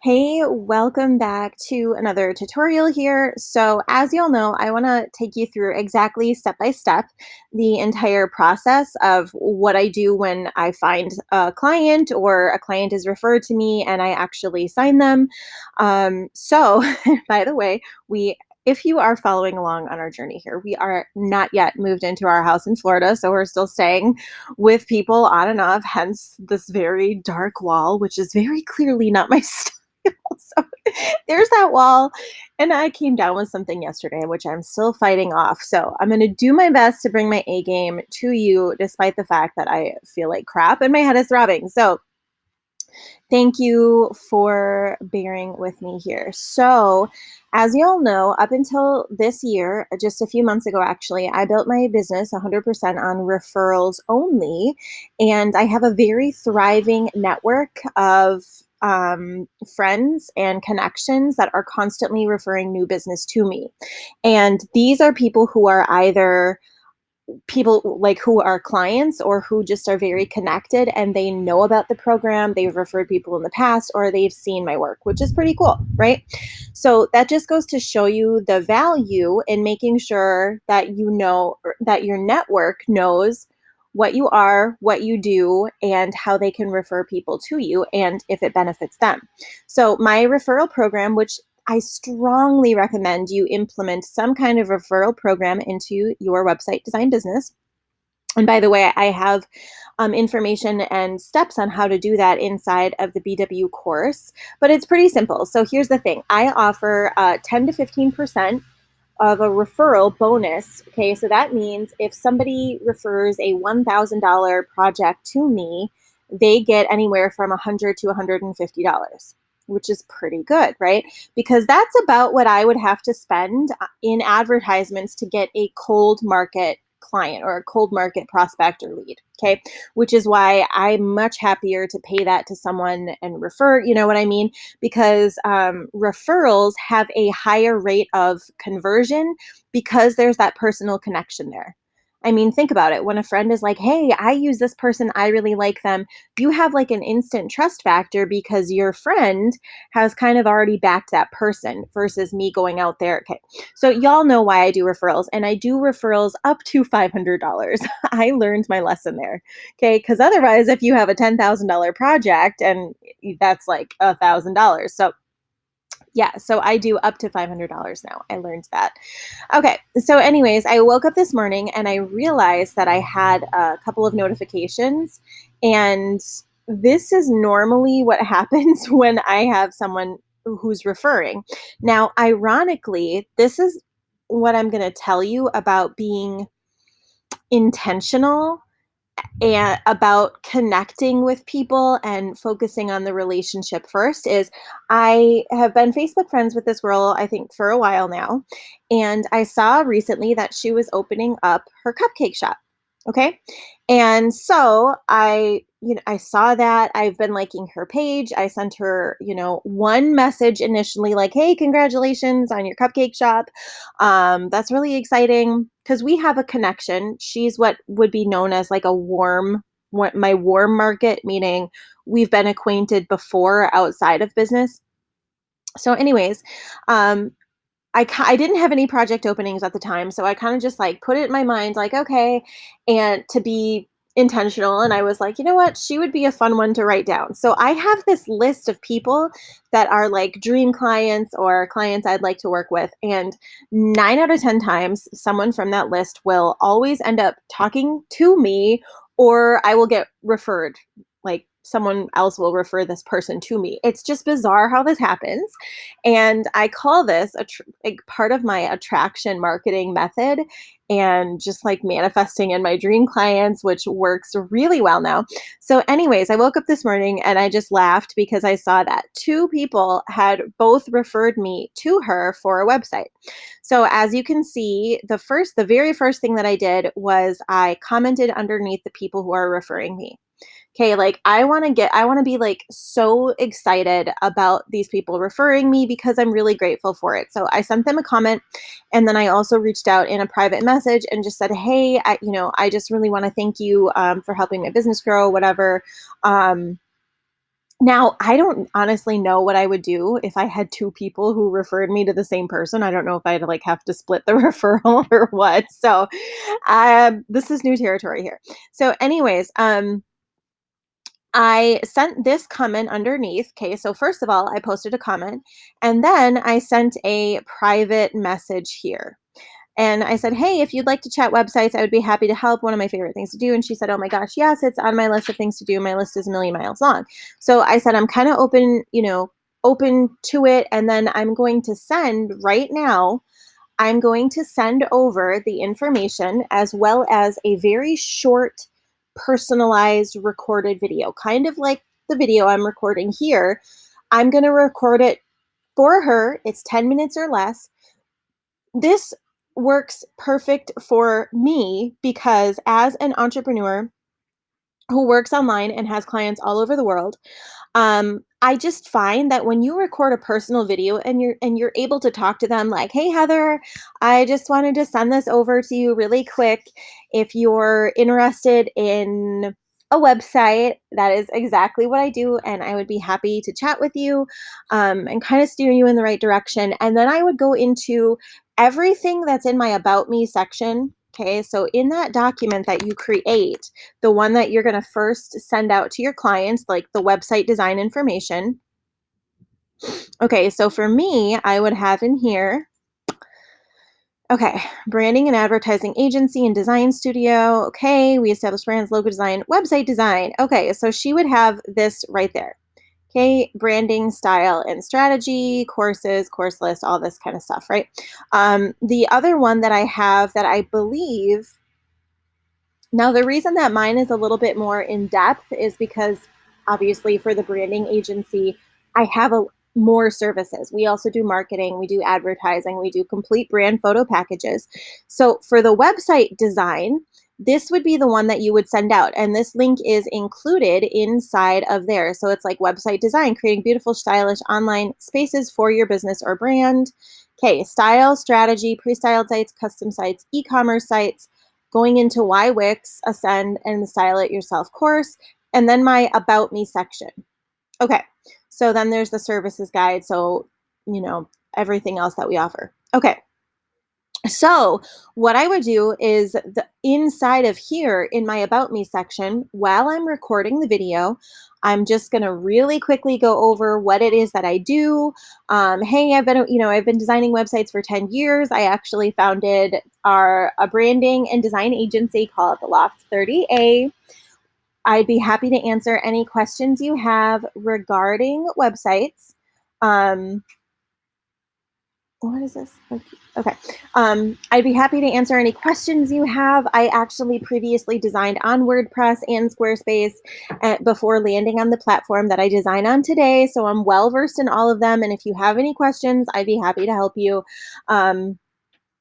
Hey, welcome back to another tutorial here. So as you'll know, I want to take you through exactly step by step the entire process of what I do when I find a client or a client is referred to me and I actually sign them. So by the way, if you are following along on our journey here, we are not yet moved into our house in Florida, so we're still staying with people on and off, hence this very dark wall, which is very clearly not my style. So there's that wall. And I came down with something yesterday, which I'm still fighting off. So I'm going to do my best to bring my A game to you, despite the fact that I feel like crap and my head is throbbing. So thank you for bearing with me here. So, as you all know, up until this year, just a few months ago, actually, I built my business 100% on referrals only. And I have a very thriving network of friends and connections that are constantly referring new business to me. And these are people who are either people like who are clients or who just are very connected and they know about the program, they've referred people in the past, or they've seen my work, which is pretty cool, right? So that just goes to show you the value in making sure that you know that your network knows what you are, what you do, and how they can refer people to you and if it benefits them. So my referral program, which I strongly recommend you implement some kind of referral program into your website design business. And by the way, I have information and steps on how to do that inside of the BW course, but it's pretty simple. So here's the thing. I offer 10 to 15% of a referral bonus. Okay, so that means if somebody refers a $1,000 project to me, they get anywhere from $100 to $150, which is pretty good, right? Because that's about what I would have to spend in advertisements to get a cold market client or a cold market prospect or lead. Okay, which is why I'm much happier to pay that to someone and refer, you know what I mean? Because referrals have a higher rate of conversion because there's that personal connection there. I mean, think about it. When a friend is like, hey, I use this person, I really like them, you have like an instant trust factor because your friend has kind of already backed that person versus me going out there. Okay. So, y'all know why I do referrals, and I do referrals up to $500. I learned my lesson there. Okay. Because otherwise, if you have a $10,000 project and that's like $1,000. So, yeah, so I do up to $500 now. I learned that. Okay, so anyways, I woke up this morning and I realized that I had a couple of notifications, and this is normally what happens when I have someone who's referring. Now, ironically, this is what I'm going to tell you about being intentional and about connecting with people and focusing on the relationship first is I have been Facebook friends with this girl, I think, for a while now. And I saw recently that she was opening up her cupcake shop. Okay. And so I saw that. I've been liking her page. I sent her, one message initially like, hey, congratulations on your cupcake shop. That's really exciting because we have a connection. She's what would be known as like my warm market, meaning we've been acquainted before outside of business. So, anyways, um, I didn't have any project openings at the time, so I kind of just like put it in my mind, like, okay, and to be intentional. And I was like, you know what? She would be a fun one to write down. So I have this list of people that are like dream clients or clients I'd like to work with. And 9 out of 10 times, someone from that list will always end up talking to me, or I will get referred. Like someone else will refer this person to me. It's just bizarre how this happens. And I call this like part of my attraction marketing method and just like manifesting in my dream clients, which works really well now. So, anyways, I woke up this morning and I just laughed because I saw that two people had both referred me to her for a website. So, as you can see, the very first thing that I did was I commented underneath the people who are referring me. Okay, like I want to be like so excited about these people referring me because I'm really grateful for it. So I sent them a comment, and then I also reached out in a private message and just said, hey, I just really want to thank you for helping my business grow, whatever. Um, Now, I don't honestly know what I would do if I had 2 people who referred me to the same person. I don't know if I'd, like, have to split the referral or what. So, this is new territory here. So anyways, I sent this comment underneath. Okay, so first of all, I posted a comment, and then I sent a private message here. And I said, "Hey, if you'd like to chat websites, I would be happy to help. One of my favorite things to do." And she said, "Oh my gosh, yes, it's on my list of things to do. My list is a million miles long." So I said, "I'm kind of open, open to it." And then I'm going to send right now, I'm going to send over the information as well as a very short, personalized recorded video, kind of like the video I'm recording here. I'm going to record it for her. It's 10 minutes or less. This works perfect for me because as an entrepreneur who works online and has clients all over the world, I just find that when you record a personal video and you're able to talk to them like, "Hey Heather, I just wanted to send this over to you really quick. If you're interested in a website, that is exactly what I do, and I would be happy to chat with you and kind of steer you in the right direction." And then I would go into everything that's in my About Me section. Okay, so in that document that you create, the one that you're going to first send out to your clients, like the website design information. Okay, so for me, I would have in here, okay, branding and advertising agency and design studio. Okay, we establish brands, logo design, website design. Okay, so she would have this right there. Okay, branding, style, and strategy, courses, course list, all this kind of stuff, right? The other one that I have that I believe, now, the reason that mine is a little bit more in depth is because obviously for the branding agency, I have more services. We also do marketing, we do advertising, we do complete brand photo packages. So for the website design, this would be the one that you would send out. And this link is included inside of there. So it's like website design, creating beautiful, stylish online spaces for your business or brand. Okay, style, strategy, pre-styled sites, custom sites, e-commerce sites, going into why Wix, Ascend, and the Style It Yourself course, and then my About Me section. Okay, so then there's the services guide. So, you know, everything else that we offer. Okay, so what I would do is the inside of here in my About Me section, while I'm recording the video, I'm just going to really quickly go over what it is that I do. Hey, I've been designing websites for 10 years. I actually founded a branding and design agency called the Loft 30A. I'd be happy to answer any questions you have regarding websites. Um, what is this? Okay. I'd be happy to answer any questions you have. I actually previously designed on WordPress and Squarespace before landing on the platform that I design on today. So I'm well versed in all of them. And if you have any questions, I'd be happy to help you.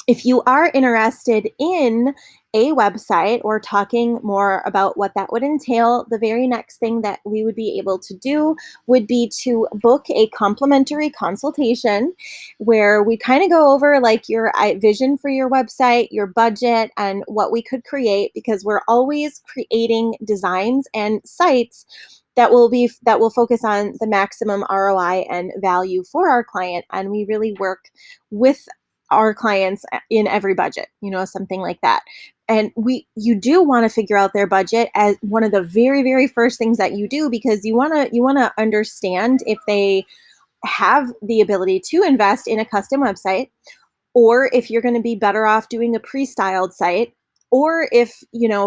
If you are interested in a website or talking more about what that would entail, the very next thing that we would be able to do would be to book a complimentary consultation where we kind of go over like your vision for your website, your budget, and what we could create, because we're always creating designs and sites that will focus on the maximum ROI and value for our client, and we really work with our clients in every budget, something like that. And you do want to figure out their budget as one of the very, very first things that you do, because you want to understand if they have the ability to invest in a custom website, or if you're going to be better off doing a pre-styled site, or if,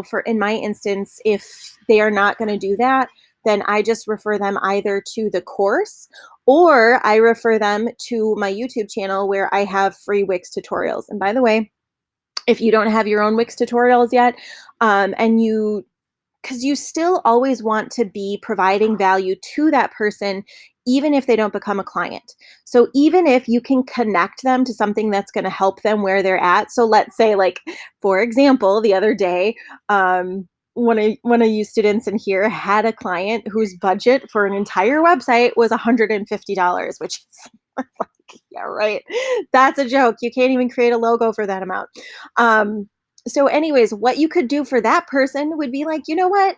for in my instance, if they are not going to do that, then I just refer them either to the course, or I refer them to my YouTube channel where I have free Wix tutorials. And by the way, if you don't have your own Wix tutorials yet, and because you still always want to be providing value to that person, even if they don't become a client. So even if you can connect them to something that's going to help them where they're at. So let's say, like, for example, the other day, one of you students in here had a client whose budget for an entire website was $150, which is like, yeah, right. That's a joke. You can't even create a logo for that amount. Um, So anyways, what you could do for that person would be like, you know what?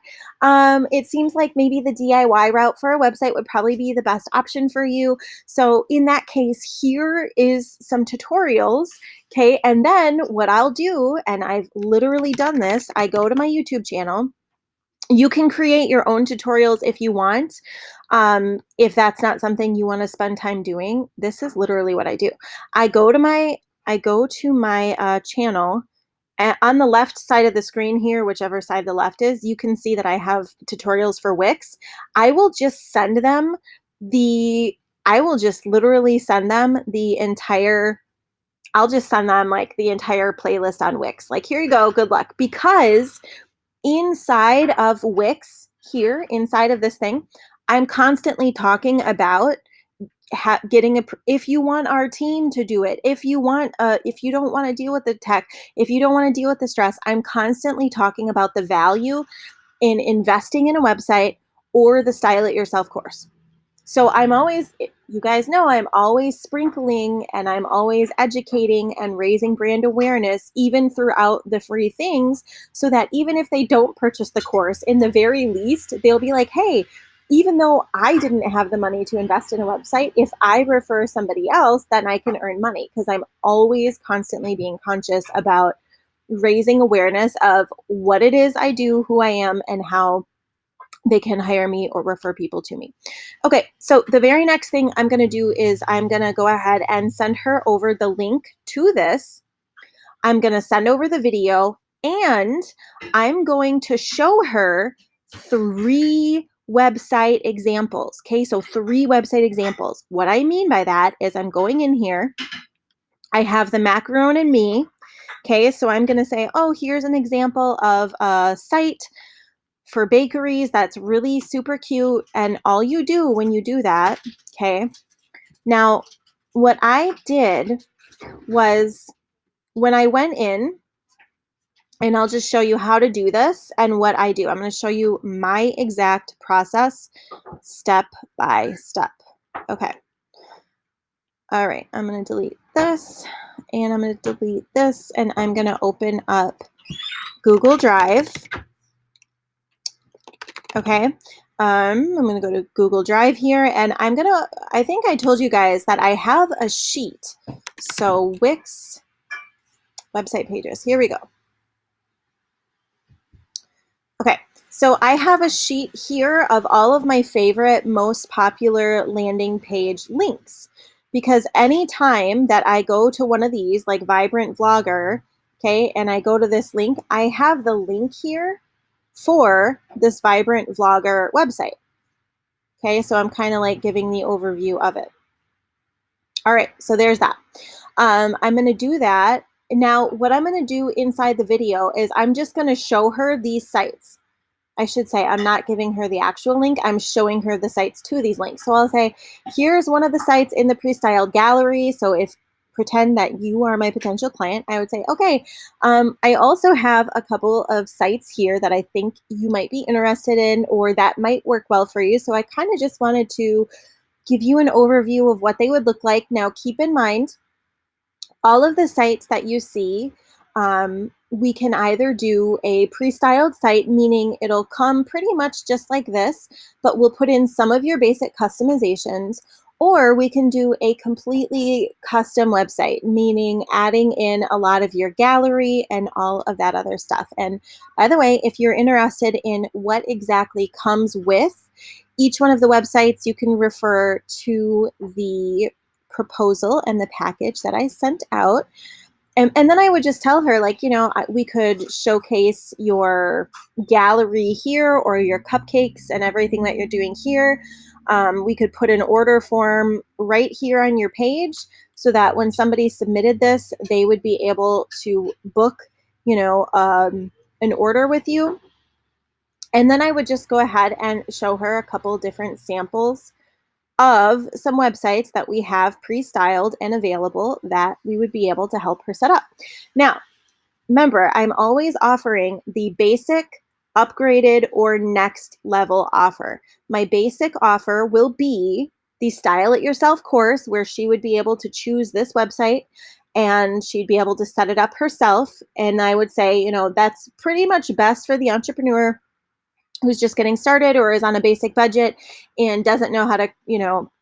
It seems like maybe the DIY route for a website would probably be the best option for you. So in that case, here is some tutorials. Okay. And then what I'll do, and I've literally done this, I go to my YouTube channel. You can create your own tutorials if you want. If that's not something you want to spend time doing, this is literally what I do. I go to my I go to my channel, on the left side of the screen here, whichever side the left is, you can see that I have tutorials for Wix. I will just send them the I will just literally send them the entire I'll just send them like the entire playlist on Wix. Like, here you go, good luck. Because inside of Wix, here inside of this thing, I'm constantly talking about getting if you want our team to do it, if you don't want to deal with the tech, if you don't want to deal with the stress, I'm constantly talking about the value in investing in a website or the Style It Yourself course. So I'm always, you guys know, I'm always sprinkling and I'm always educating and raising brand awareness, even throughout the free things, so that even if they don't purchase the course, in the very least, they'll be like, hey, even though I didn't have the money to invest in a website, if I refer somebody else, then I can earn money, because I'm always constantly being conscious about raising awareness of what it is I do, who I am, and how they can hire me or refer people to me. Okay, so the very next thing I'm going to do is I'm going to go ahead and send her over the link to this. I'm going to send over the video, and I'm going to show her 3 website examples. Okay, so 3 website examples. What I mean by that is I'm going in here. I have the macaron and me. Okay, so I'm going to say, oh, here's an example of a site for bakeries that's really super cute. And all you do when you do that, okay, now what I did was, when I went in, and I'll just show you how to do this and what I do. I'm going to show you my exact process step by step. Okay. All right. I'm going to delete this, and I'm going to delete this, and I'm going to open up Google Drive. Okay. I'm going to go to Google Drive here, and I think I told you guys that I have a sheet. So Wix website pages, here we go. Okay. So I have a sheet here of all of my favorite, most popular landing page links, because anytime that I go to one of these, like Vibrant Vlogger, okay, and I go to this link, I have the link here for this Vibrant Vlogger website. Okay, so I'm kind of like giving the overview of it. All right, so there's that. I'm going to do that. Now, what I'm going to do inside the video is I'm just going to show her these sites. I should say I'm not giving her the actual link. I'm showing her the sites to these links. So I'll say, here's one of the sites in the pre-styled gallery. So if pretend that you are my potential client, I would say, okay, I also have a couple of sites here that I think you might be interested in, or that might work well for you. So I kind of just wanted to give you an overview of what they would look like. Now, keep in mind, all of the sites that you see, we can either do a pre-styled site, meaning it'll come pretty much just like this, but we'll put in some of your basic customizations, or we can do a completely custom website, meaning adding in a lot of your gallery and all of that other stuff. And by the way, if you're interested in what exactly comes with each one of the websites, you can refer to the proposal and the package that I sent out. And then I would just tell her, like, we could showcase your gallery here, or your cupcakes and everything that you're doing here. We could put an order form right here on your page, so that when somebody submitted this, they would be able to book, an order with you. And then I would just go ahead and show her a couple different samples of some websites that we have pre-styled and available that we would be able to help her set up. Now, remember, I'm always offering the basic, upgraded, or next level offer. My basic offer will be the Style It Yourself course, where she would be able to choose this website and she'd be able to set it up herself. And I would say, that's pretty much best for the entrepreneur who's just getting started or is on a basic budget and doesn't know how to,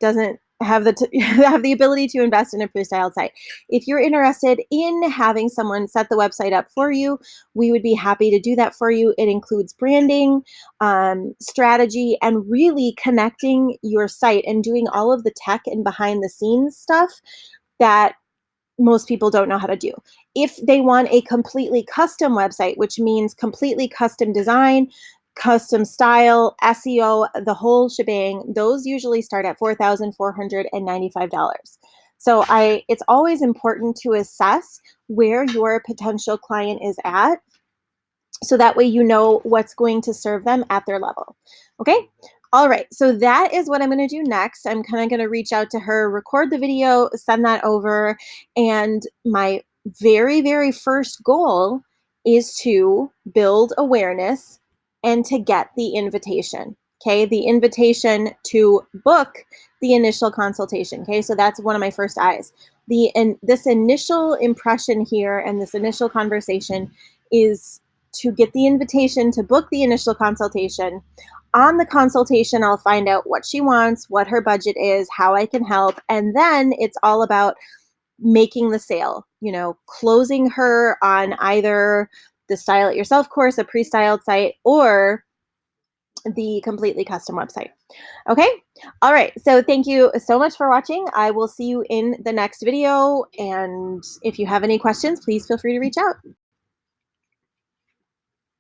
doesn't have have the ability to invest in a pre-styled site. If you're interested in having someone set the website up for you, we would be happy to do that for you. It includes branding, strategy, and really connecting your site and doing all of the tech and behind the scenes stuff that most people don't know how to do. If they want a completely custom website, which means completely custom design, custom style, SEO, the whole shebang, those usually start at $4,495. So it's always important to assess where your potential client is at so that way you know what's going to serve them at their level. Okay. All right. So that is what I'm going to do next. I'm kind of going to reach out to her, record the video, send that over. And my very, very first goal is to build awareness and to get the invitation. Okay. The invitation to book the initial consultation. Okay. So that's one of my first eyes. This initial impression here and this initial conversation is to get the invitation to book the initial consultation. On the consultation, I'll find out what she wants, what her budget is, how I can help. And then it's all about making the sale, closing her on either the Style It Yourself course, a pre styled site, or the completely custom website. Okay. All right. So thank you so much for watching. I will see you in the next video. And if you have any questions, please feel free to reach out.